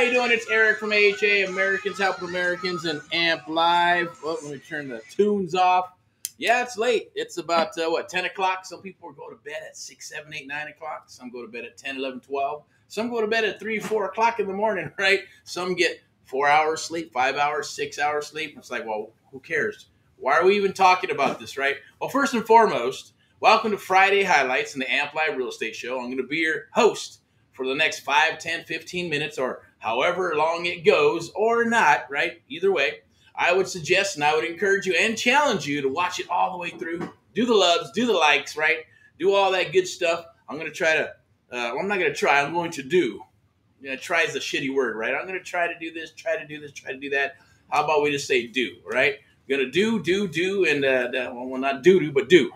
how you doing? It's Eric from AHA, Americans Helping Americans, and AMP Live. Oh, let me turn the tunes off. Yeah, it's late. It's about, 10 o'clock? Some people go to bed at 6, 7, 8, 9 o'clock. Some go to bed at 10, 11, 12. Some go to bed at 3, 4 o'clock in the morning, right? Some get 4 hours sleep, 5 hours, 6 hours sleep. It's like, well, who cares? Why are we even talking about this, right? Well, first and foremost, welcome to Friday Highlights in the AMP Live Real Estate Show. I'm going to be your host for the next 5, 10, 15 minutes, or however long it goes, or not, right? Either way, I would suggest and I would encourage you and challenge you to watch it all the way through. Do the loves, do the likes, right? Do all that good stuff. I'm going to try to, I'm not going to try, I'm going to do. Try is a shitty word, right? I'm going to try to do this, try to do this, try to do that. How about we just say do, right? Going to do, and, well, not do, but do.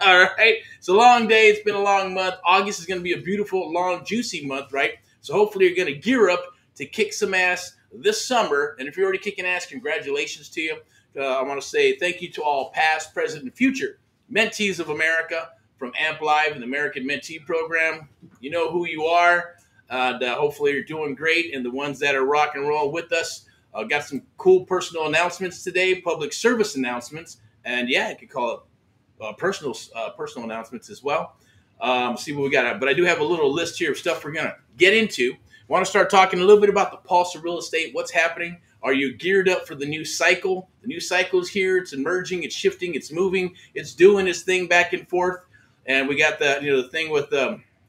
All right. It's a long day. It's been a long month. August is going to be a beautiful, long, juicy month, right? So hopefully you're going to gear up to kick some ass this summer. And if you're already kicking ass, congratulations to you. I want to say thank you to all past, present, and future mentees of America from AMP Live and the American Mentee Program. You know who you are. Hopefully you're doing great. And the ones that are rock and roll with us, got some cool personal announcements today, public service announcements. And yeah, you could call it personal announcements as well. See what we got. But I do have a little list here of stuff we're going to get into. I want to start talking a little bit about the pulse of real estate. What's happening? Are you geared up for the new cycle? The new cycle is here. It's emerging. It's shifting. It's moving. It's doing its thing back and forth. And we got the thing with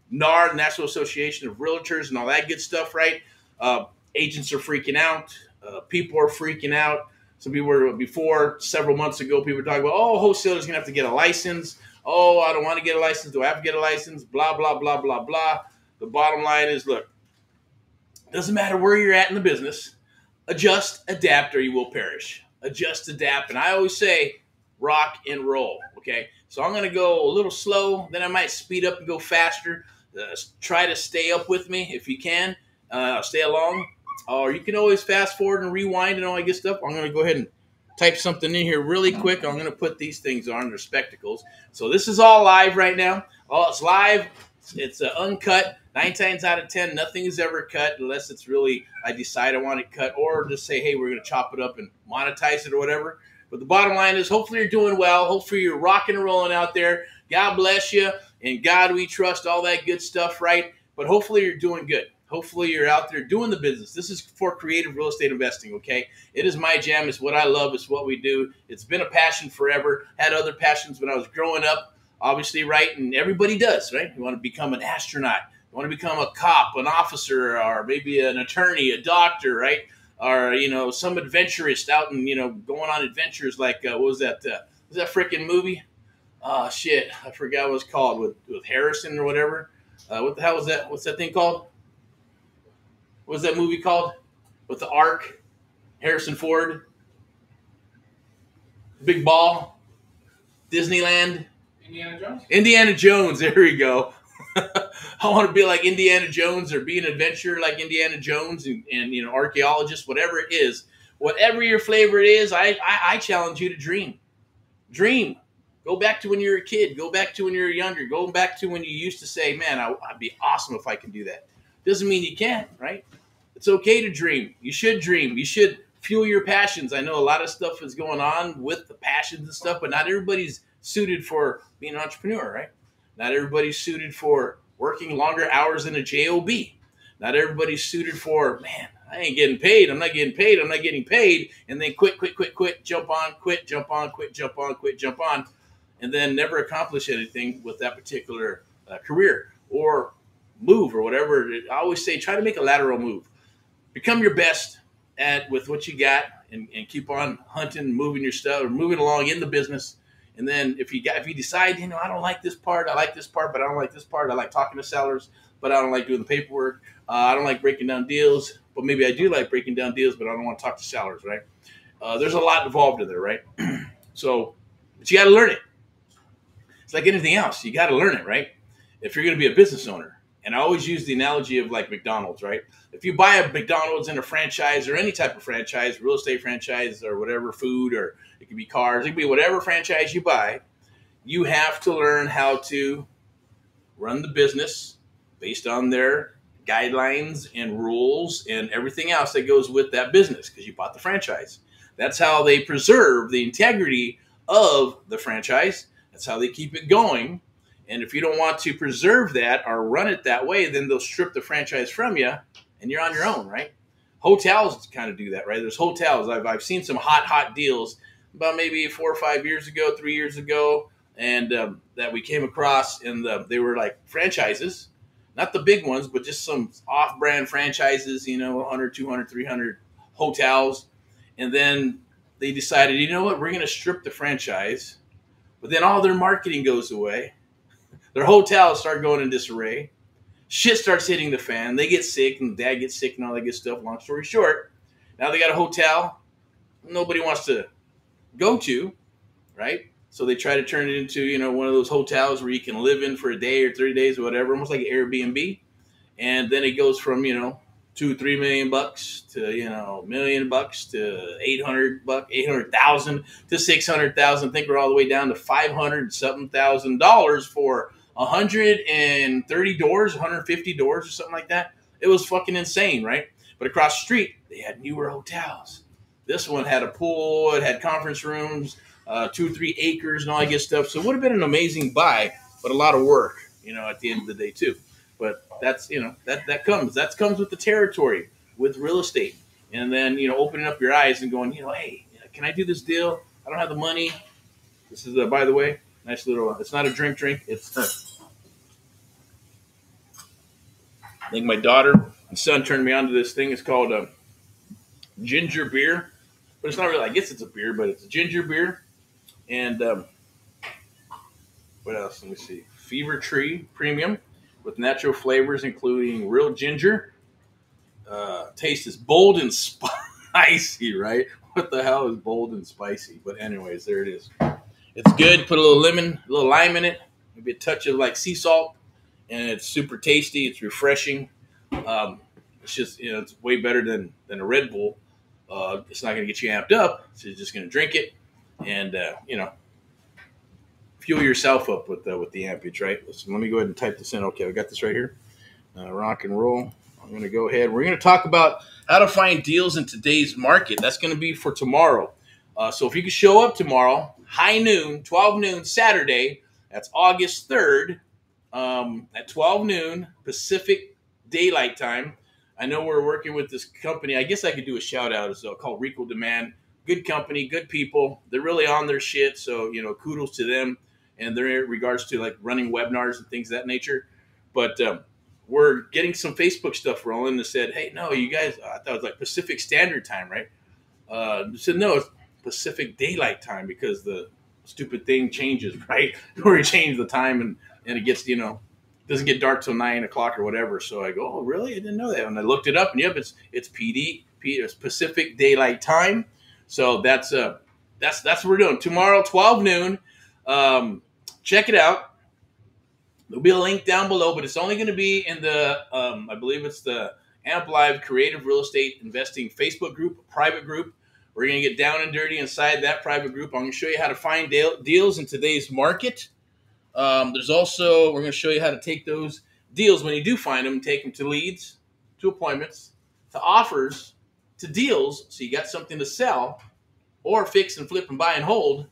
NAR, National Association of Realtors, and all that good stuff, right? Agents are freaking out. People are freaking out. Some people were before, several months ago, people were talking about, oh, wholesalers going to have to get a license. Oh, I don't want to get a license. Do I have to get a license? Blah, blah, blah, blah, blah. The bottom line is, look, doesn't matter where you're at in the business. Adjust, adapt, or you will perish. Adjust, adapt. And I always say rock and roll, okay? So I'm going to go a little slow. Then I might speed up and go faster. Try to stay up with me if you can. Stay along. Or you can always fast forward and rewind and all that good stuff. I'm going to go ahead and type something in here really quick. I'm going to put these things on, their spectacles. So this is all live right now. Oh, it's live. It's uncut. 9 times out of 10, nothing is ever cut unless it's really, I decide I want it cut, or just say, hey, we're going to chop it up and monetize it or whatever. But the bottom line is, hopefully you're doing well. Hopefully you're rocking and rolling out there. God bless you. In God we trust, all that good stuff, right? But hopefully you're doing good. Hopefully you're out there doing the business. This is for creative real estate investing, okay? It is my jam. It's what I love. It's what we do. It's been a passion forever. Had other passions when I was growing up, obviously, right? And everybody does, right? You want to become an astronaut. You want to become a cop, an officer, or maybe an attorney, a doctor, right? Or, some adventurist out and, going on adventures like, what was that? Was that freaking movie? Oh, shit. I forgot what it was called with Harrison or whatever. What the hell was that? What's that thing called? What was that movie called? With the Ark, Harrison Ford, Big Ball, Disneyland. Indiana Jones? Indiana Jones, there we go. I want to be like Indiana Jones or be an adventurer like Indiana Jones and archaeologist, whatever it is. Whatever your flavor it is, I challenge you to dream. Dream. Go back to when you were a kid. Go back to when you were younger. Go back to when you used to say, man, I'd be awesome if I can do that. Doesn't mean you can't, right? It's okay to dream. You should dream. You should fuel your passions. I know a lot of stuff is going on with the passions and stuff, but not everybody's suited for being an entrepreneur, right? Not everybody's suited for working longer hours in a job. Not everybody's suited for, man, I ain't getting paid. I'm not getting paid. I'm not getting paid. And then quit, jump on, quit, jump on, quit, jump on, quit, jump on, and then never accomplish anything with that particular career or move or whatever. I always say, try to make a lateral move. Become your best with what you got and keep on hunting, moving your stuff or moving along in the business. And then if you decide, I don't like this part, I like this part, but I don't like this part. I like talking to sellers, but I don't like doing the paperwork. I don't like breaking down deals, but maybe I do like breaking down deals, but I don't want to talk to sellers, right? There's a lot involved in there, right? But you got to learn it. It's like anything else. You got to learn it, right? If you're going to be a business owner. And I always use the analogy of like McDonald's, right? If you buy a McDonald's in a franchise or any type of franchise, real estate franchise or whatever, food, or it could be cars, it could be whatever franchise you buy, you have to learn how to run the business based on their guidelines and rules and everything else that goes with that business because you bought the franchise. That's how they preserve the integrity of the franchise. That's how they keep it going. And if you don't want to preserve that or run it that way, then they'll strip the franchise from you and you're on your own, right? Hotels kind of do that, right? There's hotels. I've seen some hot deals about maybe 4 or 5 years ago, 3 years ago, and that we came across, and they were like franchises, not the big ones, but just some off-brand franchises, 100, 200, 300 hotels. And then they decided, you know what, we're going to strip the franchise, but then all their marketing goes away. Their hotels start going in disarray. Shit starts hitting the fan. They get sick, and dad gets sick and all that good stuff. Long story short, now they got a hotel nobody wants to go to, right? So they try to turn it into, one of those hotels where you can live in for a day or 30 days or whatever, almost like an Airbnb. And then it goes from, $2-3 million to, $1 million to 800,000 to 600,000. I think we're all the way down to 500 something $1,000 for 130 doors, 150 doors or something like that. It was fucking insane, right? But across the street, they had newer hotels. This one had a pool, it had conference rooms, 2-3 acres and all that good stuff. So it would have been an amazing buy, but a lot of work, at the end of the day too. But that's, that comes with the territory, with real estate. And then, opening up your eyes and going, hey, can I do this deal? I don't have the money. This is, by the way, nice little, it's not a drink. It's, I think my daughter and son turned me on to this thing. It's called ginger beer. But it's not really, I guess it's a beer, but it's a ginger beer. And what else? Let me see. Fever Tree Premium with natural flavors, including real ginger. Taste is bold and spicy, right? What the hell is bold and spicy? But anyways, there it is. It's good. Put a little lemon, a little lime in it. Maybe a touch of like sea salt. And it's super tasty. It's refreshing. It's just, it's way better than a Red Bull. It's not going to get you amped up. So you're just going to drink it and, fuel yourself up with the ampage, right? So let me go ahead and type this in. Okay, I got this right here. Rock and roll. I'm going to go ahead. We're going to talk about how to find deals in today's market. That's going to be for tomorrow. So if you can show up tomorrow, high noon, 12 noon, Saturday, that's August 3rd, at 12 noon, Pacific Daylight Time. I know we're working with this company. I guess I could do a shout out. It's called Rico Demand. Good company, good people. They're really on their shit. So, kudos to them. And they're in regards to like running webinars and things of that nature. But we're getting some Facebook stuff rolling that said, hey, no, you guys, I thought it was like Pacific Standard Time, right? Said, no, it's Pacific Daylight Time because the stupid thing changes, right? Where you change the time and it gets, doesn't get dark till 9 o'clock or whatever. So I go, oh, really? I didn't know that. And I looked it up, and yep, it's it's Pacific Daylight Time. So that's what we're doing tomorrow, 12 noon. Check it out. There'll be a link down below, but it's only going to be in the I believe it's the Amp Live Creative Real Estate Investing Facebook group, private group. We're going to get down and dirty inside that private group. I'm going to show you how to find deals in today's market. There's also, we're going to show you how to take those deals when you do find them, take them to leads, to appointments, to offers, to deals. So you got something to sell or fix and flip and buy and hold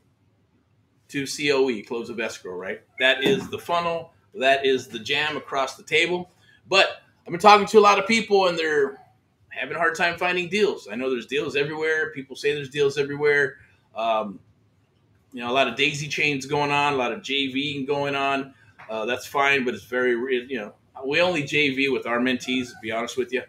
to COE, close of escrow, right? That is the funnel. That is the jam across the table. But I've been talking to a lot of people and they're having a hard time finding deals. I know there's deals everywhere. People say there's deals everywhere. A lot of daisy chains going on, a lot of JV going on. That's fine, but it's very, we only JV with our mentees, to be honest with you,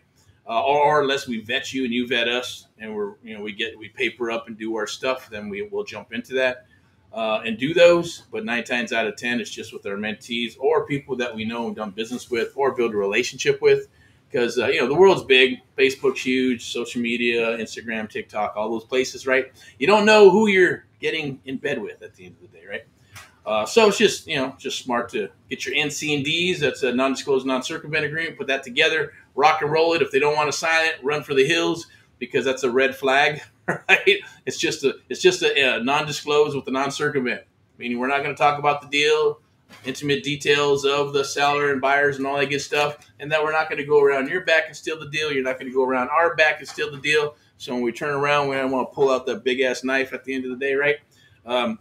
or unless we vet you and you vet us, and we paper up and do our stuff, then we'll jump into that and do those. But 9 times out of 10, it's just with our mentees or people that we know and done business with or build a relationship with. Because, the world's big. Facebook's huge. Social media, Instagram, TikTok, all those places, right? You don't know who you're getting in bed with at the end of the day, right? So it's just smart to get your NC and Ds. That's a non-disclosed, non-circumvent agreement. Put that together. Rock and roll it. If they don't want to sign it, run for the hills because that's a red flag, right? It's just a non-disclosed with a non-circumvent, meaning we're not going to talk about the deal. intimate details of the seller and buyers and all that good stuff, and that we're not going to go around your back and steal the deal. You're not going to go around our back and steal the deal. So when we turn around, we don't want to pull out that big ass knife at the end of the day, right?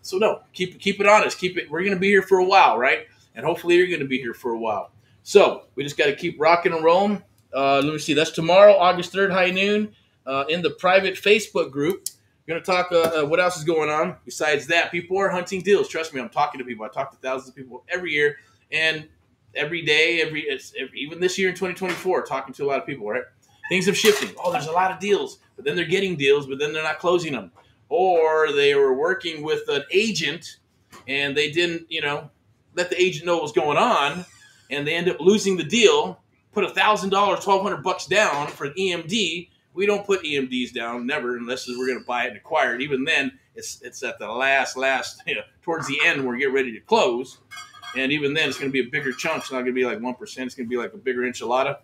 So no, keep it honest. Keep it. We're going to be here for a while, right? And hopefully you're going to be here for a while. So we just got to keep rocking and rolling. Let me see. That's tomorrow, August 3rd, high noon, in the private Facebook group. We're going to talk what else is going on. Besides that, people are hunting deals. Trust me, I'm talking to people. I talk to thousands of people every year, and every day, even this year in 2024, talking to a lot of people, right? Things have shifted. Oh, there's a lot of deals, but then they're getting deals, but then they're not closing them. Or they were working with an agent, and they didn't, let the agent know what was going on, and they end up losing the deal. Put $1,000, $1,200 down for an EMD. We don't put EMDs down, never, unless we're going to buy it and acquire it. Even then, it's at the last, towards the end when we get ready to close. And even then, it's going to be a bigger chunk. It's not going to be like 1%. It's going to be like a bigger enchilada.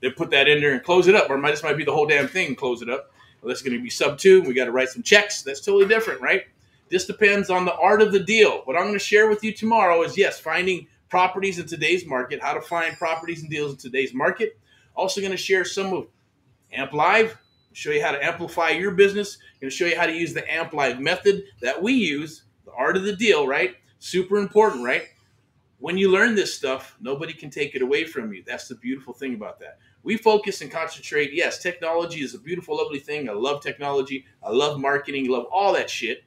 They put that in there and close it up. Or this might be the whole damn thing and close it up. Well, that's going to be sub 2. We got to write some checks. That's totally different, right? This depends on the art of the deal. What I'm going to share with you tomorrow is, yes, finding properties in today's market, how to find properties and deals in today's market. Also going to share some of Amp Live, show you how to amplify your business. I'm going to show you how to use the Amp Live method that we use, the art of the deal, right? Super important, right? When you learn this stuff, nobody can take it away from you. That's the beautiful thing about that. We focus and concentrate. Yes, technology is a beautiful, lovely thing. I love technology. I love marketing. I love all that shit.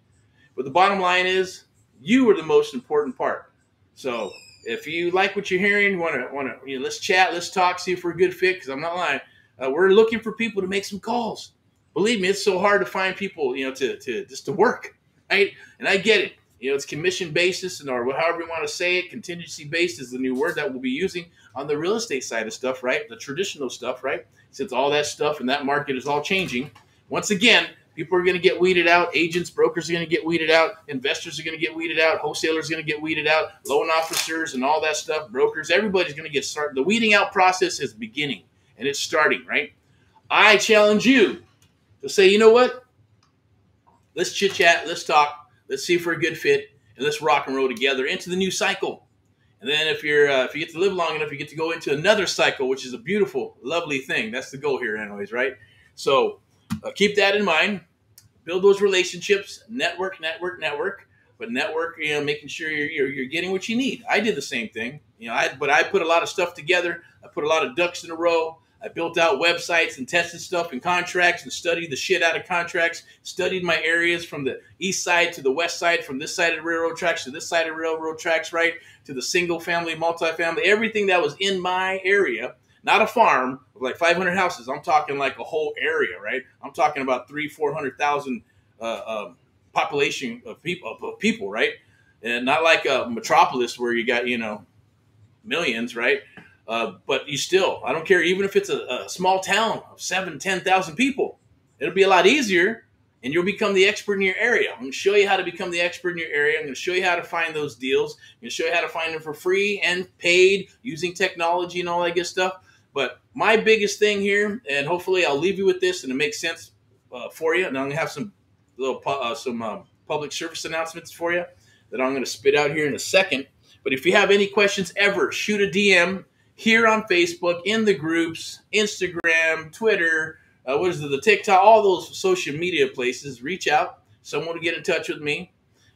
But the bottom line is, you are the most important part. So if you like what you're hearing, want to, let's chat, let's talk, see if we're a good fit. Because I'm not lying. We're looking for people to make some calls. Believe me, it's so hard to find people, to work, right? And I get it. It's commission basis or however you want to say it. Contingency based is the new word that we'll be using on the real estate side of stuff, right? The traditional stuff, right? Since all that stuff and that market is all changing. Once again, people are going to get weeded out. Agents, brokers are going to get weeded out. Investors are going to get weeded out. Wholesalers are going to get weeded out. Loan officers and all that stuff. Brokers, everybody's going to get started. The weeding out process is beginning. And it's starting, right? I challenge you to say, you know what? Let's chit-chat. Let's talk. Let's see if we're a good fit. And let's rock and roll together into the new cycle. And then if you get to live long enough, you get to go into another cycle, which is a beautiful, lovely thing. That's the goal here anyways, right? So keep that in mind. Build those relationships. Network. But network, making sure you're getting what you need. I did the same thing. But I put a lot of stuff together. I put a lot of ducks in a row. I built out websites and tested stuff and contracts and studied the shit out of contracts, studied my areas from the east side to the west side, from this side of the railroad tracks to this side of the railroad tracks, right, to the single family, multifamily, everything that was in my area, not a farm with like 500 houses. I'm talking like a whole area, right? I'm talking about 300,000-400,000 population of people, right? And not like a metropolis where you got, millions, right? But you still, I don't care, even if it's a small town of 7,000-10,000 people, it'll be a lot easier and you'll become the expert in your area. I'm going to show you how to become the expert in your area. I'm going to show you how to find those deals. I'm going to show you how to find them for free and paid using technology and all that good stuff. But my biggest thing here, and hopefully I'll leave you with this and it makes sense for you. And I'm going to have some public service announcements for you that I'm going to spit out here in a second. But if you have any questions ever, shoot a DM here on Facebook, in the groups, Instagram, Twitter, the TikTok, all those social media places. Reach out. Someone will get in touch with me,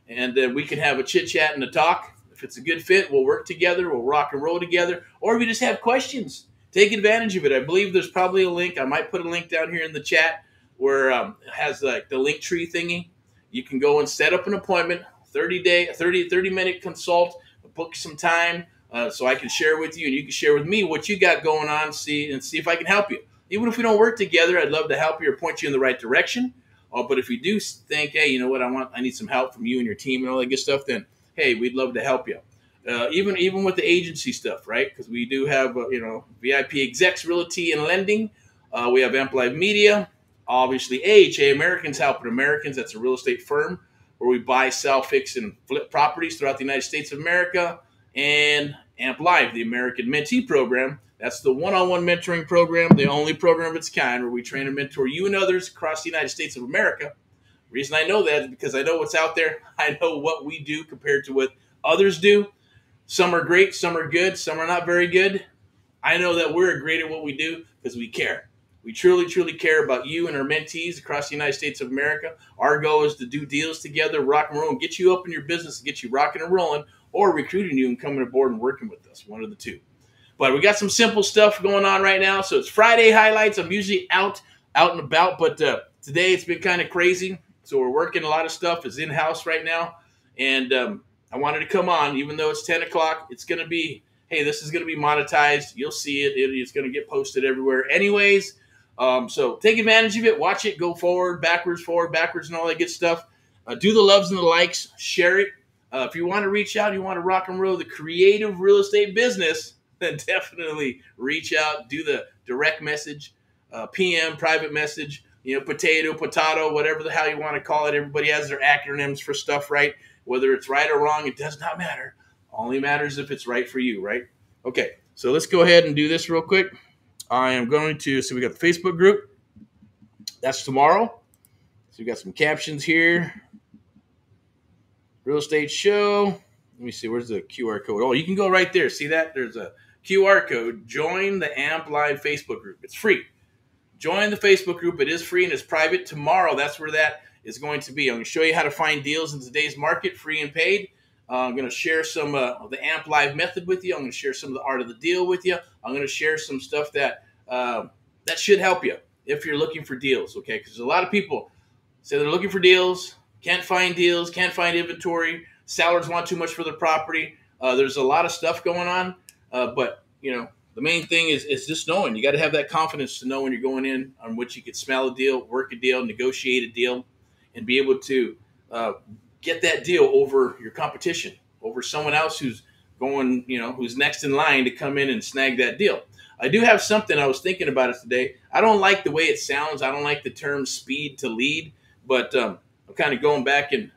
and then we can have a chit-chat and a talk. If it's a good fit, we'll work together. We'll rock and roll together. Or if you just have questions, take advantage of it. I believe there's probably a link. I might put a link down here in the chat where it has like the link tree thingy. You can go and set up an appointment, 30-minute consult, book some time. So I can share with you and you can share with me what you got going on, see if I can help you. Even if we don't work together, I'd love to help you or point you in the right direction. But if you do think, hey, you know what, I need some help from you and your team and all that good stuff, then, hey, we'd love to help you. Even with the agency stuff, right? Because we do have, VIPeXecs Realty and Lending. We have Amp Live Media. Obviously, AHA, Americans Helping Americans. That's a real estate firm where we buy, sell, fix, and flip properties throughout the United States of America. And Amp Live, the American Mentee Program. That's the one-on-one mentoring program, the only program of its kind where we train and mentor you and others across the United States of America. The reason I know that is because I know what's out there. I know what we do compared to what others do. Some are great, some are good, some are not very good. I know that we're great at what we do because we care. We truly, truly care about you and our mentees across the United States of America. Our goal is to do deals together, rock and roll, and get you up in your business, get you rocking and rolling, or recruiting you and coming aboard and working with us, one of the two. But we got some simple stuff going on right now. So it's Friday highlights. I'm usually out and about, but today it's been kind of crazy. So we're working a lot of stuff. It's in-house right now. And I wanted to come on, even though it's 10 o'clock. It's going to be, hey, this is going to be monetized. You'll see it. It's going to get posted everywhere anyways. So take advantage of it. Watch it. Go forward, backwards, and all that good stuff. Do the loves and the likes. Share it. If you want to reach out, you want to rock and roll the creative real estate business, then definitely reach out. Do the direct message, PM, private message, potato, whatever the hell you want to call it. Everybody has their acronyms for stuff, right? Whether it's right or wrong, it does not matter. Only matters if it's right for you, right? Okay, so let's go ahead and do this real quick. I am going to, so we got the Facebook group. That's tomorrow. So we got some captions here. Real estate show. Let me see, where's the QR code? Oh, you can go right there. See that? There's a QR code. Join the AMP Live Facebook group. It's free. Join the Facebook group. It is free and it's private. Tomorrow, that's where that is going to be. I'm going to show you how to find deals in today's market, free and paid. I'm going to share some of the AMP Live method with you. I'm going to share some of the art of the deal with you. I'm going to share some stuff that that should help you if you're looking for deals, okay? Because a lot of people say they're looking for deals, can't find inventory, sellers want too much for their property. There's a lot of stuff going on, but, the main thing is just knowing. You got to have that confidence to know when you're going in on which you could smell a deal, work a deal, negotiate a deal, and be able to get that deal over your competition, over someone else who's going, who's next in line to come in and snag that deal. I do have something I was thinking about it today. I don't like the way it sounds. I don't like the term speed to lead, but I'm kind of going back and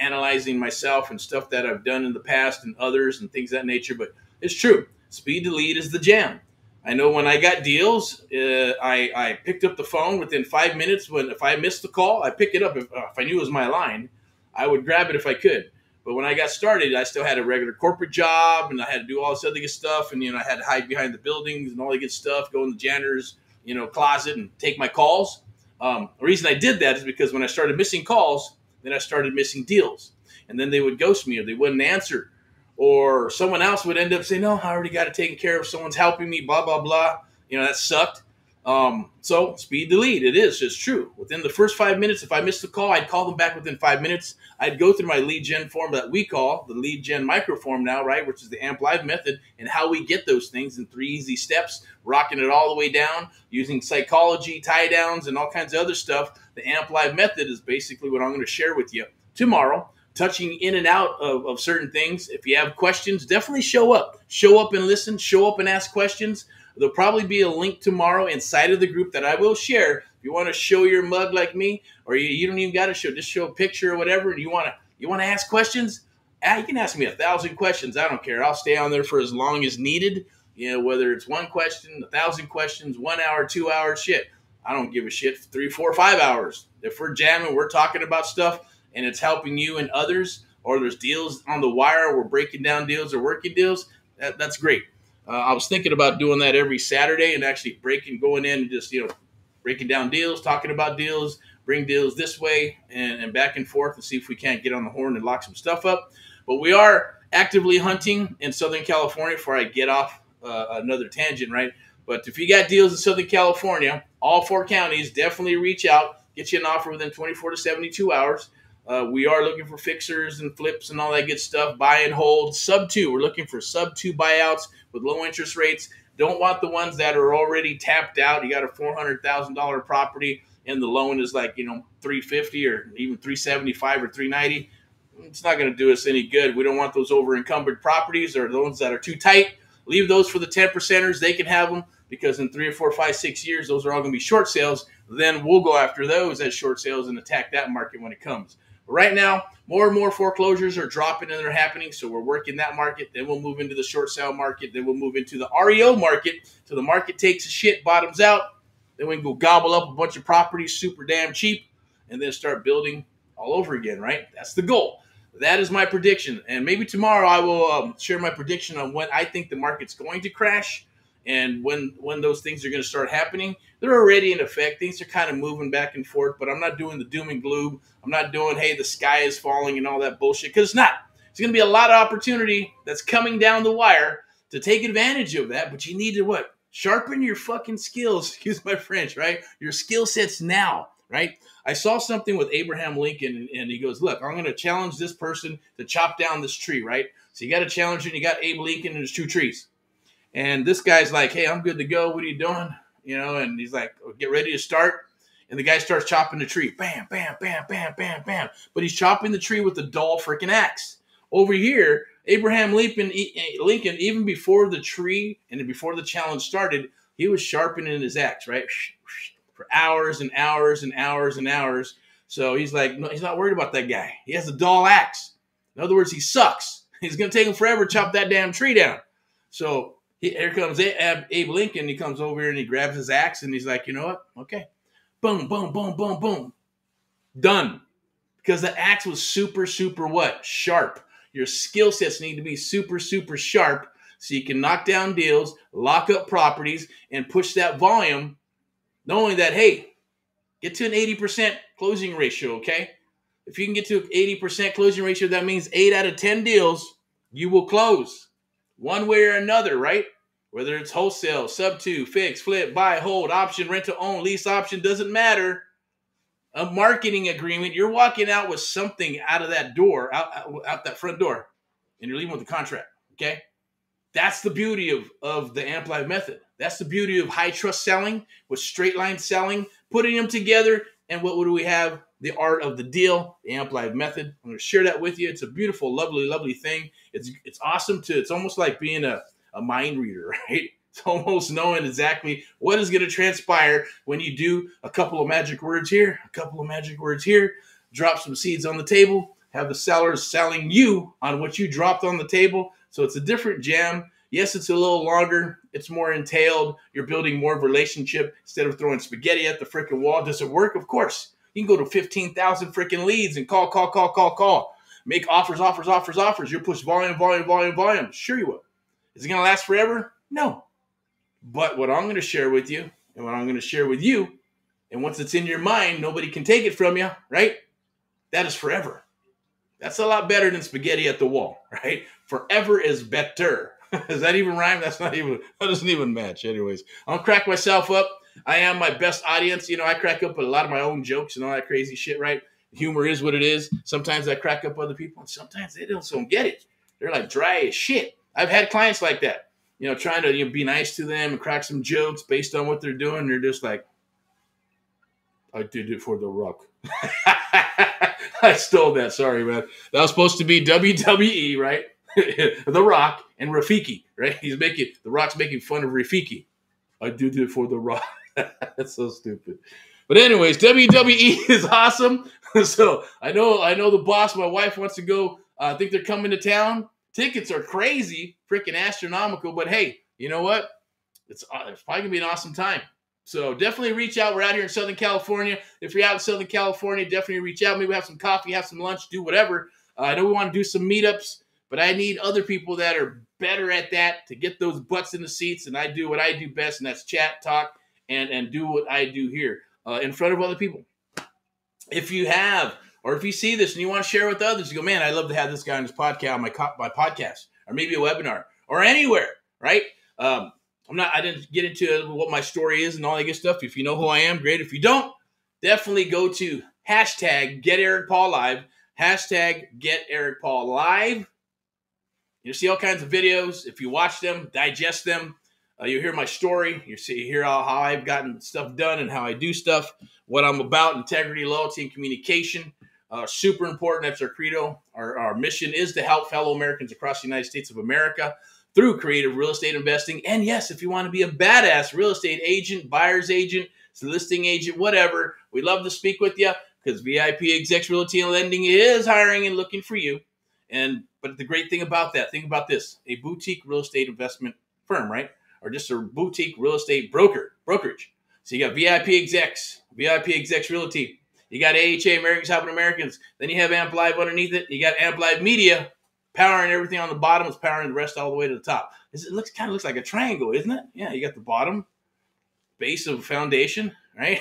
analyzing myself and stuff that I've done in the past and others and things of that nature. But it's true. Speed to lead is the jam. I know when I got deals, I picked up the phone within 5 minutes. If I missed the call, I pick it up. If I knew it was my line, I would grab it if I could. But when I got started, I still had a regular corporate job, and I had to do all this other good stuff. And, I had to hide behind the buildings and all that good stuff, go in the janitor's, closet and take my calls. The reason I did that is because when I started missing calls, then I started missing deals. And then they would ghost me or they wouldn't answer. Or someone else would end up saying, no, I already got it taken care of. Someone's helping me, blah, blah, blah. That sucked. So speed to lead, it is. It's true. Within the first 5 minutes, if I missed the call, I'd call them back within 5 minutes. I'd go through my lead gen form that we call the lead gen micro form now, right, which is the AMP Live method, and how we get those things in 3 easy steps, rocking it all the way down, using psychology, tie downs, and all kinds of other stuff. The AMP Live method is basically what I'm going to share with you tomorrow, touching in and out of certain things. If you have questions, definitely show up. Show up and listen. Show up and ask questions. There'll probably be a link tomorrow inside of the group that I will share. If you want to show your mug like me, or you don't even got to show, just show a picture or whatever, and you want to ask questions, you can ask me 1,000 questions. I don't care. I'll stay on there for as long as needed. Whether it's one question, 1,000 questions, 1 hour, 2 hours, shit. I don't give a shit. 3, 4, 5 hours. If we're jamming, we're talking about stuff, and it's helping you and others, or there's deals on the wire, we're breaking down deals or working deals, that's great. I was thinking about doing that every Saturday and actually going in and just, breaking down deals, talking about deals, bring deals this way and back and forth and see if we can't get on the horn and lock some stuff up. But we are actively hunting in Southern California before I get off another tangent, right? But if you got deals in Southern California, all 4 counties, definitely reach out, get you an offer within 24 to 72 hours. We are looking for fixers and flips and all that good stuff. Buy and hold. Sub-2. We're looking for sub-2 buyouts with low interest rates. Don't want the ones that are already tapped out. You got a $400,000 property and the loan is like, $350 or even $375 or $390. It's not going to do us any good. We don't want those over encumbered properties or the ones that are too tight. Leave those for the 10 percenters. They can have them because in 3 or 4, 5, 6 years, those are all going to be short sales. Then we'll go after those as short sales and attack that market when it comes. But right now, more and more foreclosures are dropping and they're happening, so we're working that market. Then we'll move into the short sale market. Then we'll move into the REO market till the market takes a shit, bottoms out. Then we can go gobble up a bunch of properties super damn cheap and then start building all over again, right? That's the goal. that is my prediction. And maybe tomorrow I will share my prediction on when I think the market's going to crash and when those things are going to start happening. They're already in effect. Things are kind of moving back and forth, but I'm not doing the doom and gloom. I'm not doing, hey, the sky is falling and all that bullshit, because it's not. There's going to be a lot of opportunity that's coming down the wire to take advantage of that, but you need to what? Sharpen your fucking skills, excuse my French, right? Your skill sets now, right? I saw something with Abraham Lincoln, and he goes, look, I'm going to challenge this person to chop down this tree, right? So you got a challenge, and you got Abe Lincoln, and there's 2 trees. And this guy's like, hey, I'm good to go. What are you doing? You know, and he's like, get ready to start. And the guy starts chopping the tree. Bam, bam, bam, bam, bam, bam. But he's chopping the tree with a dull freaking axe. Over here, Abraham Lincoln, even before the tree and before the challenge started, he was sharpening his axe, right? For hours and hours and hours and hours. So he's like, no, he's not worried about that guy. He has a dull axe. In other words, he sucks. He's going to take him forever to chop that damn tree down. So here comes Abe Lincoln. He comes over here and he grabs his axe and he's like, you know what? Okay. Boom, boom, boom, boom, boom. Done. Because the axe was super, super what? Sharp. Your skill sets need to be super, super sharp so you can knock down deals, lock up properties, and push that volume, knowing that, hey, get to an 80% closing ratio, okay? If you can get to an 80% closing ratio, that means 8 out of 10 deals you will close one way or another, right? Whether it's wholesale, sub-2, fix, flip, buy, hold, option, rent to own, lease option, doesn't matter. A marketing agreement, you're walking out with something out of that door, out that front door, and you're leaving with a contract, okay? That's the beauty of the Amp Live method. That's the beauty of high trust selling with straight line selling, putting them together, and what do we have? The art of the deal, the Amp Live method. I'm going to share that with you. It's a beautiful, lovely, lovely thing. It's awesome too. It's almost like being a mind reader, right? It's almost knowing exactly what is going to transpire when you do a couple of magic words here, a couple of magic words here, drop some seeds on the table, have the sellers selling you on what you dropped on the table. So it's a different jam. Yes, it's a little longer. It's more entailed. You're building more of a relationship instead of throwing spaghetti at the freaking wall. Does it work? Of course. You can go to 15,000 freaking leads and call. Make offers. You'll push volume. Sure you will. Is it going to last forever? No. But what I'm going to share with you and what I'm going to share with you, and once it's in your mind, nobody can take it from you, right? That is forever. That's a lot better than spaghetti at the wall, right? Forever is better. Does that even rhyme? That doesn't even match. Anyways, I'll crack myself up. I am my best audience. You know, I crack up a lot of my own jokes and all that crazy shit, right? Humor is what it is. Sometimes I crack up other people, and sometimes they don't get it. They're like dry as shit. I've had clients like that, you know, trying to be nice to them and crack some jokes based on what they're doing. They're just like, I did it for The Rock. I stole that. Sorry, man. That was supposed to be WWE, right? The Rock and Rafiki, right? The Rock's making fun of Rafiki. I did it for The Rock. That's so stupid. But anyways, WWE is awesome. So I know the boss, my wife wants to go. I think they're coming to town. Tickets are crazy, freaking astronomical. But hey, you know what? It's probably going to be an awesome time. So definitely reach out. We're out here in Southern California. If you're out in Southern California, definitely reach out. Maybe have some coffee, have some lunch, do whatever. I know we want to do some meetups, but I need other people that are better at that to get those butts in the seats. And I do what I do best, and that's chat, talk, and do what I do here in front of other people. If you have, or if you see this and you want to share with others, you go, man, I'd love to have this guy on this podcast, on my podcast, or maybe a webinar, or anywhere, right? I didn't get into what my story is and all that good stuff. If you know who I am, great. If you don't, definitely go to hashtag Get Erick Paul Live, hashtag Get Erick Paul Live. You'll see all kinds of videos. If you watch them, digest them, you'll hear my story. You hear how I've gotten stuff done and how I do stuff, what I'm about, integrity, loyalty, and communication. Super important. That's our credo. Our mission is to help fellow Americans across the United States of America through creative real estate investing. And yes, if you want to be a badass real estate agent, buyer's agent, listing agent, whatever, we'd love to speak with you because VIPeXecs Realty and Lending is hiring and looking for you. But the great thing about that, think about this, a boutique real estate investment firm, right? Or just a boutique real estate brokerage. So you got VIPeXecs Realty. You got AHA, Americans Helping Americans. Then you have Amp Live underneath it. You got Amp Live Media powering everything on the bottom. It's powering the rest all the way to the top. It kind of looks like a triangle, isn't it? Yeah, you got the bottom, base of foundation, right?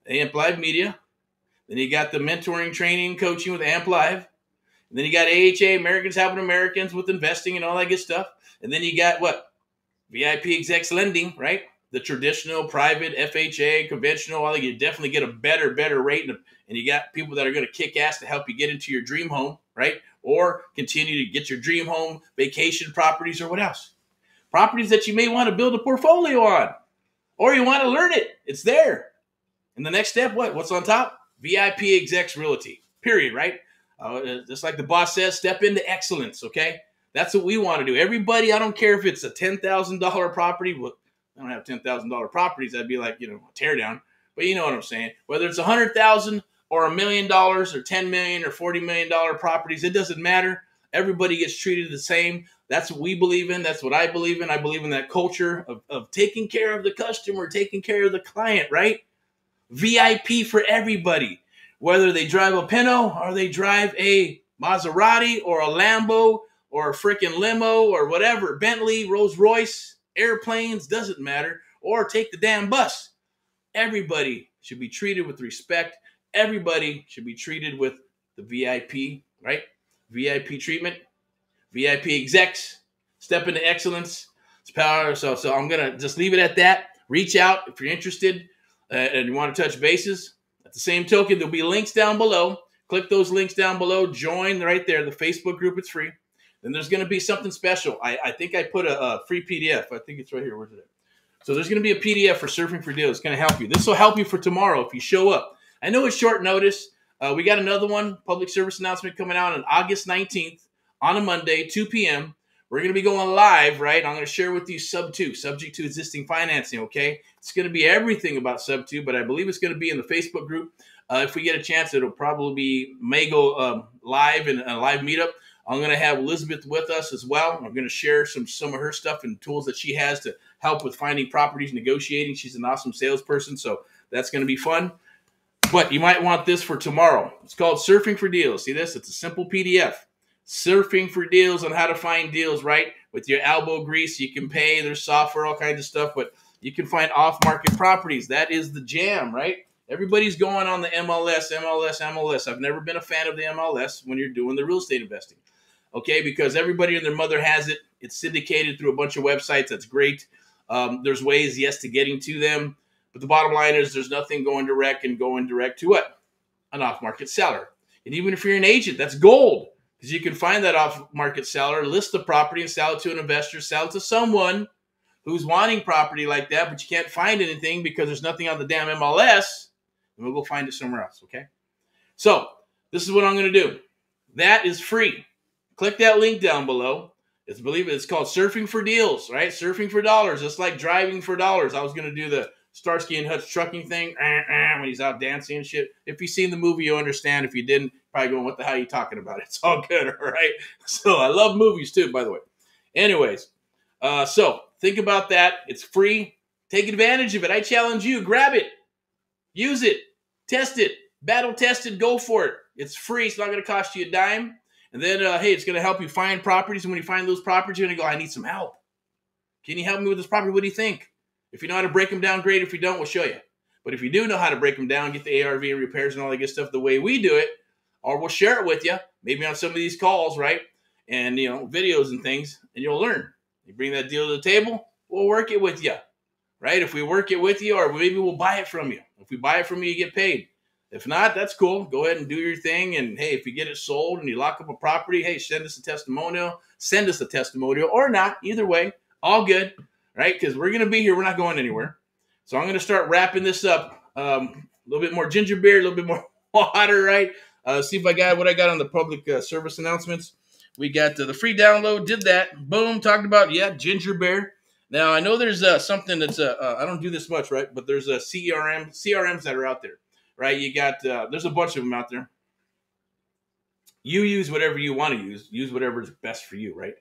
Amp Live Media. Then you got the mentoring, training, coaching with Amp Live. And then you got AHA, Americans Helping Americans with investing and all that good stuff. And then you got what? VIPeXecs lending, right? The traditional, private, FHA, conventional, all you definitely get a better rate. And you got people that are going to kick ass to help you get into your dream home, right? Or continue to get your dream home, vacation properties, or what else? Properties that you may want to build a portfolio on. Or you want to learn it. It's there. And the next step, what? What's on top? VIPeXecs Realty, period, right? Just like the boss says, step into excellence, okay? That's what we want to do. Everybody, I don't care if it's a $10,000 property. Well, I don't have $10,000 properties. That'd be like, a tear down. But you know what I'm saying. Whether it's $100,000 or $1 million or $10 million or $40 million properties, it doesn't matter. Everybody gets treated the same. That's what we believe in. That's what I believe in. I believe in that culture of taking care of the customer, taking care of the client, right? VIP for everybody. Whether they drive a Pinto or they drive a Maserati or a Lambo or a freaking limo or whatever, Bentley, Rolls Royce, airplanes, doesn't matter, or take the damn bus. Everybody should be treated with respect. Everybody should be treated with the VIP, right? VIP treatment, VIPeXecs, step into excellence. It's power. So I'm going to just leave it at that. Reach out if you're interested and you want to touch bases. At the same token, there'll be links down below. Click those links down below. Join right there, the Facebook group. It's free. Then there's going to be something special. I think I put a free PDF. I think it's right here. Where's it at? So there's going to be a PDF for Surfing for Deals. It's going to help you. This will help you for tomorrow if you show up. I know it's short notice. We got another one, public service announcement coming out on August 19th on a Monday, 2 p.m. We're going to be going live, right? I'm going to share with you Sub 2, subject to existing financing, okay? It's going to be everything about Sub 2, but I believe it's going to be in the Facebook group. If we get a chance, it'll probably may go live in a live meetup. I'm going to have Elizabeth with us as well. I'm going to share some of her stuff and tools that she has to help with finding properties, negotiating. She's an awesome salesperson, so that's going to be fun. But you might want this for tomorrow. It's called Surfing for Deals. See this? It's a simple PDF. Surfing for Deals on how to find deals, right? With your elbow grease, you can pay. There's software, all kinds of stuff, but you can find off-market properties. That is the jam, right? Everybody's going on the MLS. I've never been a fan of the MLS when you're doing the real estate investing, okay? Because everybody and their mother has it. It's syndicated through a bunch of websites. That's great. There's ways, yes, to getting to them. But the bottom line is there's nothing going direct to what? An off-market seller. And even if you're an agent, that's gold. Because you can find that off-market seller, list the property and sell it to an investor, sell it to someone who's wanting property like that, but you can't find anything because there's nothing on the damn MLS, and we'll go find it somewhere else, okay? So this is what I'm going to do. That is free. Click that link down below. It's called Surfing for Deals, right? Surfing for dollars. It's like driving for dollars. I was going to do the Starsky and Hutch trucking thing when he's out dancing and shit. If you've seen the movie, you understand. If you didn't, probably going, what the hell are you talking about? It's all good, all right? So I love movies too, by the way. Anyways, so think about that. It's free. Take advantage of it. I challenge you. Grab it. Use it. Test it. Battle test it. Go for it. It's free. It's not going to cost you a dime. And then, hey, it's going to help you find properties. And when you find those properties, you're going to go, I need some help. Can you help me with this property? What do you think? If you know how to break them down, great. If you don't, we'll show you. But if you do know how to break them down, get the ARV and repairs and all that good stuff the way we do it, or we'll share it with you, maybe on some of these calls, right? And, videos and things, and you'll learn. You bring that deal to the table, we'll work it with you, right? If we work it with you, or maybe we'll buy it from you. If we buy it from you, you get paid. If not, that's cool. Go ahead and do your thing. And, hey, if you get it sold and you lock up a property, hey, send us a testimonial. Send us a testimonial or not. Either way, all good. Right? Because we're going to be here. We're not going anywhere. So I'm going to start wrapping this up. A little bit more ginger beer, a little bit more water, right? See if I got what I got on the public service announcements. We got the free download. Did that. Boom. Talked about, ginger beer. Now, I know there's something that's, I don't do this much, right? But there's CRMs that are out there, right? You got, there's a bunch of them out there. You use whatever you want to use. Use whatever is best for you, right?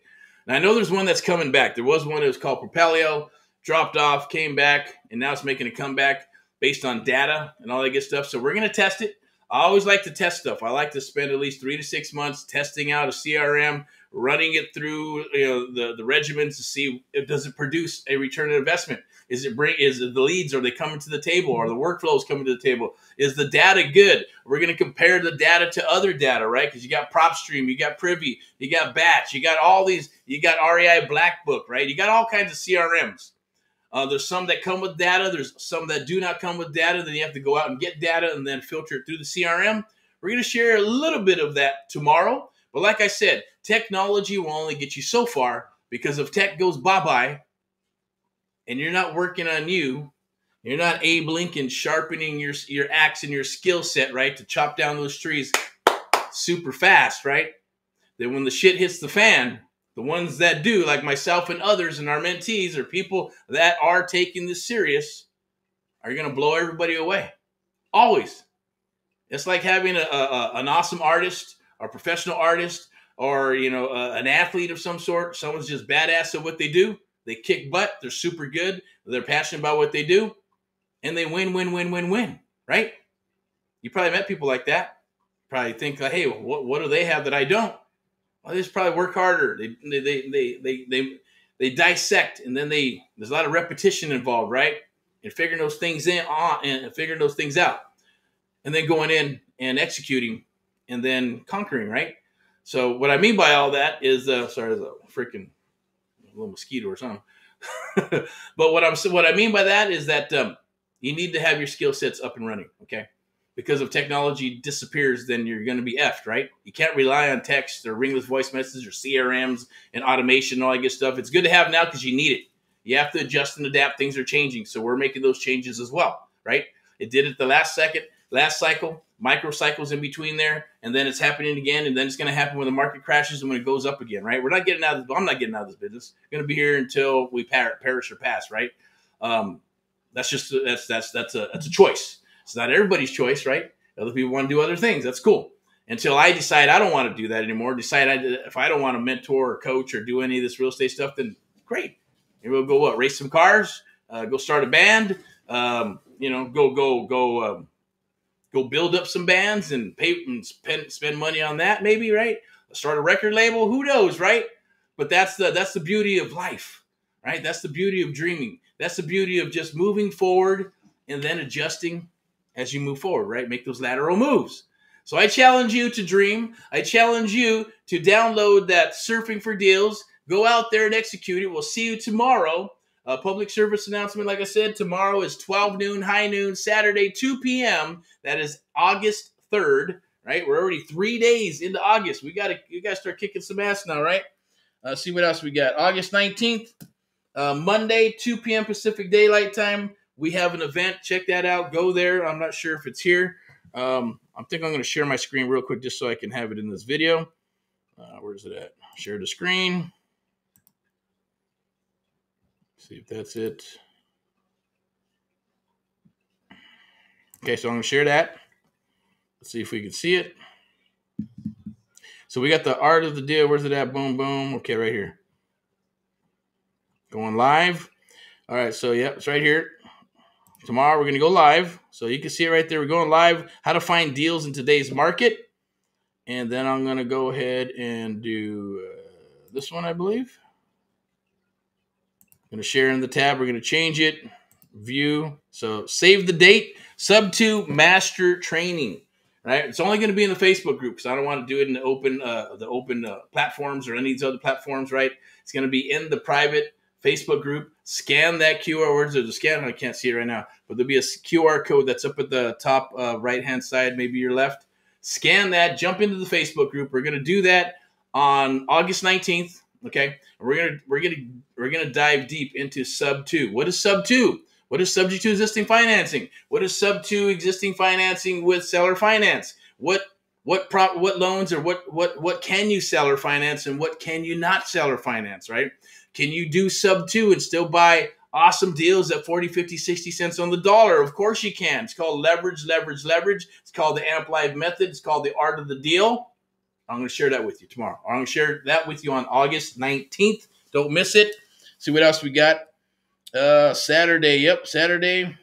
Now, I know there's one that's coming back. There was one that was called Propelio, dropped off, came back, and now it's making a comeback based on data and all that good stuff. So we're going to test it. I always like to test stuff. I like to spend at least 3 to 6 months testing out a CRM, running it through the regimens to see if does it produce a return on investment. Is it the leads, are they coming to the table? Are the workflows coming to the table? Is the data good? We're going to compare the data to other data, right? Because you got PropStream, you got Privy, you got Batch, you got all these, you got REI Black Book, right? You got all kinds of CRMs. There's some that come with data. There's some that do not come with data. Then you have to go out and get data and then filter it through the CRM. We're going to share a little bit of that tomorrow. But like I said, technology will only get you so far, because if tech goes bye-bye and you're not working on you, you're not Abe Lincoln sharpening your axe and your skill set, right, to chop down those trees super fast, right? Then when the shit hits the fan, the ones that do, like myself and others and our mentees, or people that are taking this serious, are going to blow everybody away. Always. It's like having an awesome artist, or professional artist, or an athlete of some sort. Someone's just badass at what they do. They kick butt. They're super good. They're passionate about what they do, and they win, right? You probably met people like that. Probably think, like, hey, what do they have that I don't? Well, they just probably work harder. They dissect, and then there's a lot of repetition involved, right? And figuring those things figuring those things out, and then going in and executing, and then conquering, right? So what I mean by all that is, sorry, there's a freaking little mosquito or something. But what I mean by that is that you need to have your skill sets up and running, okay? Because if technology disappears, then you're going to be effed, right? You can't rely on text or ringless voice messages or CRMs and automation and all that good stuff. It's good to have now because you need it. You have to adjust and adapt. Things are changing. So we're making those changes as well, right? It did it the last cycle, micro cycles in between there, and then it's happening again, and then it's going to happen when the market crashes and when it goes up again, right? I'm not getting out of this business. I'm going to be here until we perish or pass, right? That's a choice. It's not everybody's choice, right? Other people want to do other things. That's cool. Until I decide I don't want to do that anymore, if I don't want to mentor or coach or do any of this real estate stuff, then great. Maybe we'll go race some cars, go start a band, go build up some bands and pay and spend money on that, maybe, right? Start a record label, who knows, right? But that's the beauty of life, right? That's the beauty of dreaming. That's the beauty of just moving forward and then adjusting as you move forward, right? Make those lateral moves. So I challenge you to dream. I challenge you to download that Surfing for Deals. Go out there and execute it. We'll see you tomorrow. Public service announcement, like I said, tomorrow is 12 noon, high noon, Saturday, 2 p.m. That is August 3rd, right? We're already 3 days into August. You got to start kicking some ass now, right? See what else we got. August 19th, Monday, 2 p.m. Pacific Daylight Time. We have an event. Check that out. Go there. I'm not sure if it's here. I think I'm going to share my screen real quick just so I can have it in this video. Where's it at? Share the screen. See if that's it. Okay, so I'm going to share that. Let's see if we can see it. So we got the art of the deal. Where's it at? Boom, boom. Okay, right here. Going live. All right, so yeah, it's right here. Tomorrow we're going to go live. So you can see it right there. We're going live. How to find deals in today's market. And then I'm going to go ahead and do this one, I believe. I'm going to share in the tab. We're going to change it. View. So save the date. Sub 2 Master Training. Right? It's only going to be in the Facebook group because I don't want to do it in the open platforms or any of these other platforms, right? It's going to be in the private Facebook group. Scan that QR. Where's the scan? I can't see it right now, but there'll be a QR code that's up at the top right-hand side, maybe your left. Scan that. Jump into the Facebook group. We're going to do that on August 19th. Okay, we're gonna dive deep into Sub 2. What is Sub 2? What is subject to existing financing? What is Sub 2 existing financing with seller finance? What loans or what can you seller finance and what can you not seller finance, right? Can you do Sub 2 and still buy awesome deals at 40, 50, 60 cents on the dollar? Of course you can. It's called leverage. It's called the Amp Live method. It's called the art of the deal. I'm going to share that with you tomorrow. I'm going to share that with you on August 19th. Don't miss it. See what else we got. Saturday. Yep, Saturday.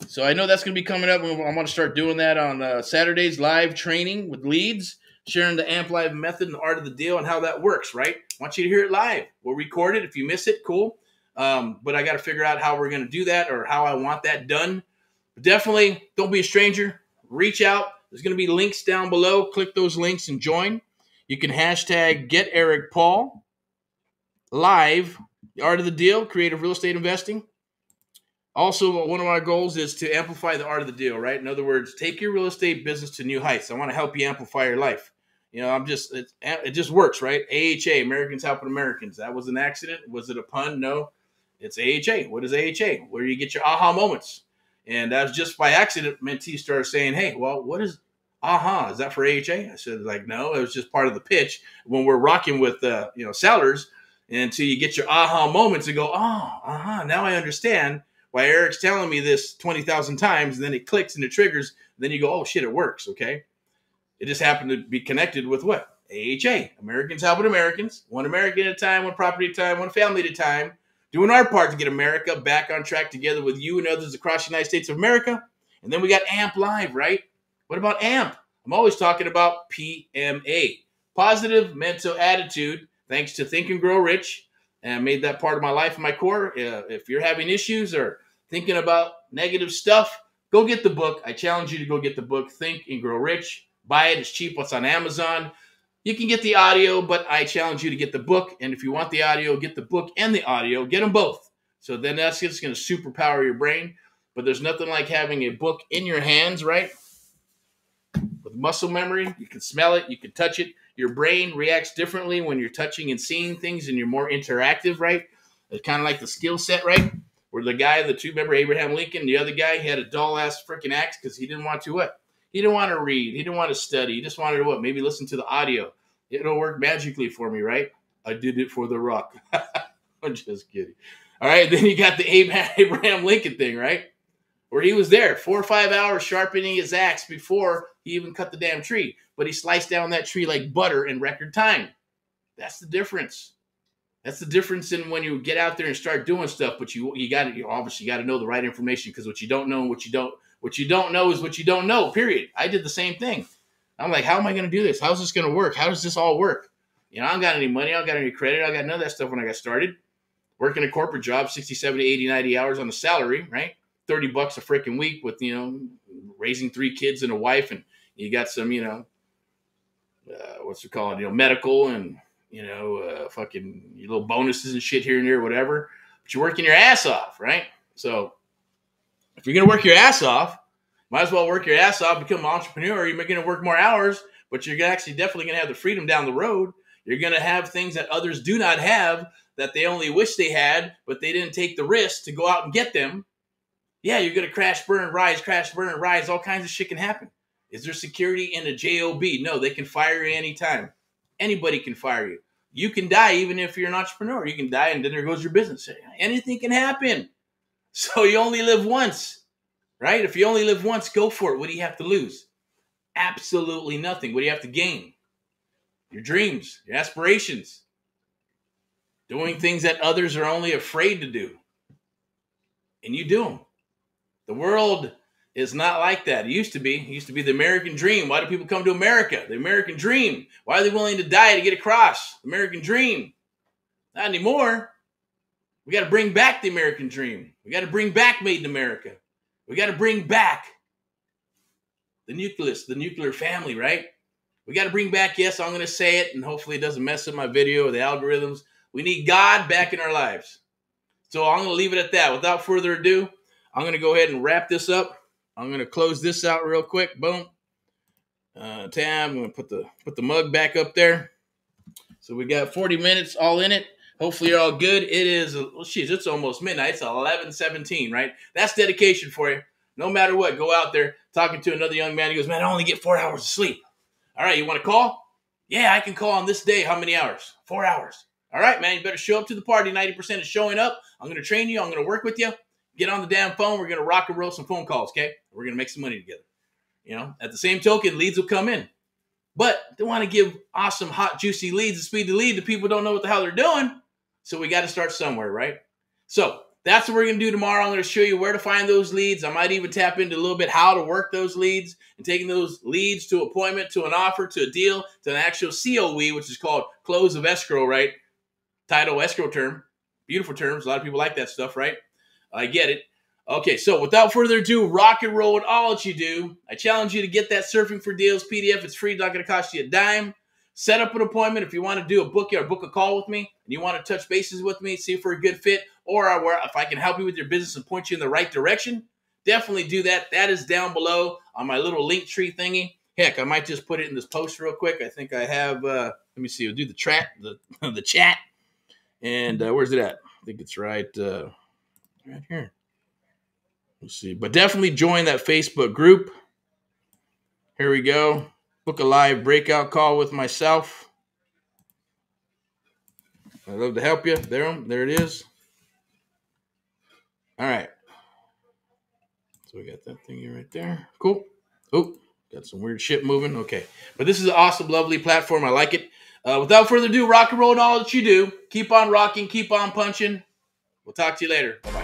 So I know that's going to be coming up. I'm going to start doing that on Saturdays, live training with leads, sharing the AMP Live method and the art of the deal and how that works, right? I want you to hear it live. We'll record it. If you miss it, cool. But I got to figure out how we're going to do that or how I want that done. But definitely don't be a stranger. Reach out. There's going to be links down below. Click those links and join. You can hashtag Get Erick Paul live, the art of the deal, creative real estate investing. Also, one of my goals is to amplify the art of the deal, right? In other words, take your real estate business to new heights. I want to help you amplify your life. You know, it just works, right? AHA, Americans Helping Americans. That was an accident. Was it a pun? No, it's AHA. What is AHA? Where do you get your aha moments? And that was just by accident. Mentee started saying, hey, well, what is aha? Is that for AHA? I said, like, no, it was just part of the pitch when we're rocking with, sellers. And until you get your aha moments and go, oh, now I understand why Erick's telling me this 20,000 times, and then it clicks and it triggers. Then you go, oh, shit, it works, okay? It just happened to be connected with what? AHA, Americans Helping Americans, one American at a time, one property at a time, one family at a time, doing our part to get America back on track together with you and others across the United States of America. And then we got AMP Live, right? What about AMP? I'm always talking about PMA, positive mental attitude, thanks to Think and Grow Rich. And I made that part of my life and my core. If you're having issues or thinking about negative stuff, go get the book. I challenge you to go get the book, Think and Grow Rich. Buy it. It's cheap. It's on Amazon. You can get the audio, but I challenge you to get the book. And if you want the audio, get the book and the audio. Get them both. So then that's just going to superpower your brain. But there's nothing like having a book in your hands, right? With muscle memory, you can smell it. You can touch it. Your brain reacts differently when you're touching and seeing things and you're more interactive, right? It's kind of like the skill set, right? Where the guy, remember Abraham Lincoln, the other guy, he had a dull-ass freaking axe because he didn't want to what? He didn't want to read. He didn't want to study. He just wanted to what? Maybe listen to the audio. It'll work magically for me, right? I did it for the rock. I'm just kidding. All right, then you got the Abraham Lincoln thing, right? Where he was there 4 or 5 hours sharpening his axe before he even cut the damn tree. But he sliced down that tree like butter in record time. That's the difference. That's the difference in when you get out there and start doing stuff. But you obviously got to know the right information, because what you don't know and what you don't know is what you don't know, period. I did the same thing. I'm like, how am I going to do this? How's this going to work? How does this all work? You know, I don't got any money. I don't got any credit. I got none of that stuff when I got started. Working a corporate job, 60, 70, 80, 90 hours on a salary, right? $30 a freaking week with, raising 3 kids and a wife. And you got some, what's it called? Medical and, fucking little bonuses and shit here and there, whatever. But you're working your ass off, right? So if you're going to work your ass off, might as well work your ass off, become an entrepreneur. You're going to work more hours, but you're actually definitely going to have the freedom down the road. You're going to have things that others do not have, that they only wish they had, but they didn't take the risk to go out and get them. Yeah, you're going to crash, burn, rise. All kinds of shit can happen. Is there security in a job? No, they can fire you anytime. Anybody can fire you. You can die even if you're an entrepreneur. You can die and then there goes your business. Anything can happen. So you only live once, right? If you only live once, go for it. What do you have to lose? Absolutely nothing. What do you have to gain? Your dreams, your aspirations. Doing things that others are only afraid to do. And you do them. The world is not like that. It used to be. It used to be the American dream. Why do people come to America? The American dream. Why are they willing to die to get across? The American dream. Not anymore. We got to bring back the American dream. We got to bring back Made in America. We got to bring back the nucleus, the nuclear family, right? We got to bring back, yes, I'm going to say it, and hopefully it doesn't mess up my video or the algorithms. We need God back in our lives. So I'm going to leave it at that. Without further ado, I'm going to go ahead and wrap this up. I'm going to close this out real quick. Boom. Tab. I'm going to put the mug back up there. So we got 40 minutes all in it. Hopefully you're all good. It is, it's almost midnight. It's 11:17, right? That's dedication for you. No matter what, go out there. Talking to another young man. He goes, man, I only get 4 hours of sleep. All right, you want to call? Yeah, I can call on this day. How many hours? 4 hours. All right, man, you better show up to the party. 90% is showing up. I'm going to train you. I'm going to work with you. Get on the damn phone. We're going to rock and roll some phone calls, okay? We're going to make some money together. At the same token, leads will come in. But they want to give awesome, hot, juicy leads and speed to lead to people who don't know what the hell they're doing. So we got to start somewhere, right? So That's what we're going to do tomorrow. I'm going to show you where to find those leads. I might even tap into a little bit how to work those leads and taking those leads to appointment, to an offer, to a deal, to an actual COE, which is called close of escrow, right? Title escrow term. Beautiful terms. A lot of people like that stuff, right? I get it. Okay, so without further ado, rock and roll with all that you do. I challenge you to get that Surfing for Deals PDF. It's free. It's not going to cost you a dime. Set up an appointment if you want to do a book or book a call with me and you want to touch bases with me, see if we're a good fit, or if I can help you with your business and point you in the right direction. Definitely do that. That is down below on my little link tree thingy. Heck, I might just put it in this post real quick. I think I have, let me see, we'll do the chat, the chat. And where's it at? I think it's right here. Let's see. But definitely join that Facebook group. Here we go. Book a live breakout call with myself. I'd love to help you. There it is. All right. So we got that thingy right there. Cool. Oh, got some weird shit moving. Okay. But this is an awesome, lovely platform. I like it. Without further ado, rock and roll and all that you do. Keep on rocking. Keep on punching. We'll talk to you later. Bye-bye.